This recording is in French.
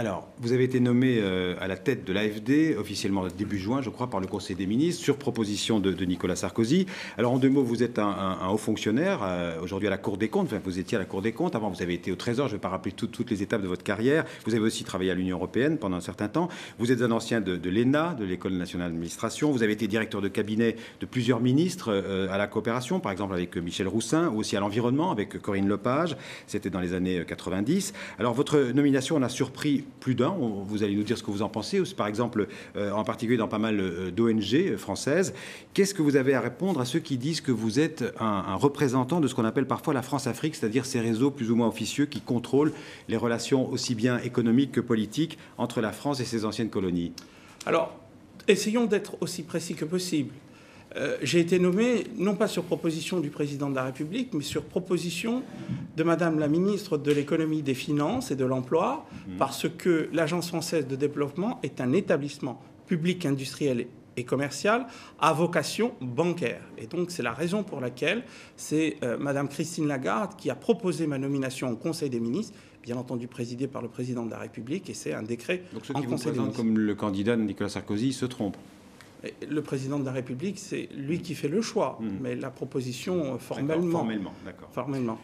Alors, vous avez été nommé à la tête de l'AFD, officiellement début juin, je crois, par le Conseil des ministres, sur proposition de Nicolas Sarkozy. Alors, en deux mots, vous êtes un haut fonctionnaire, aujourd'hui à la Cour des comptes. Enfin, vous étiez à la Cour des comptes. Avant, vous avez été au Trésor. Je ne vais pas rappeler toutes les étapes de votre carrière. Vous avez aussi travaillé à l'Union européenne pendant un certain temps. Vous êtes un ancien de l'ENA, de l'École nationale d'administration. Vous avez été directeur de cabinet de plusieurs ministres à la coopération, par exemple avec Michel Roussin, ou aussi à l'environnement avec Corinne Lepage. C'était dans les années 90. Alors, votre nomination en a surpris plus d'un. Vous allez nous dire ce que vous en pensez, par exemple, en particulier dans pas mal d'ONG françaises. Qu'est-ce que vous avez à répondre à ceux qui disent que vous êtes un représentant de ce qu'on appelle parfois la France-Afrique, c'est-à-dire ces réseaux plus ou moins officieux qui contrôlent les relations aussi bien économiques que politiques entre la France et ses anciennes colonies? Alors, essayons d'être aussi précis que possible. J'ai été nommé, non pas sur proposition du président de la République, mais sur proposition de Madame la ministre de l'Économie, des Finances et de l'Emploi, parce que l'Agence française de développement est un établissement public, industriel et commercial à vocation bancaire. Et donc, c'est la raison pour laquelle c'est Madame Christine Lagarde qui a proposé ma nomination au Conseil des ministres, bien entendu présidé par le président de la République, et c'est un décret Donc ceux en qui vous Conseil des présentent ministres. comme le candidat de Nicolas Sarkozy se trompent. Le président de la République, c'est lui qui fait le choix, mais la proposition formellement. Formellement, d'accord. Formellement.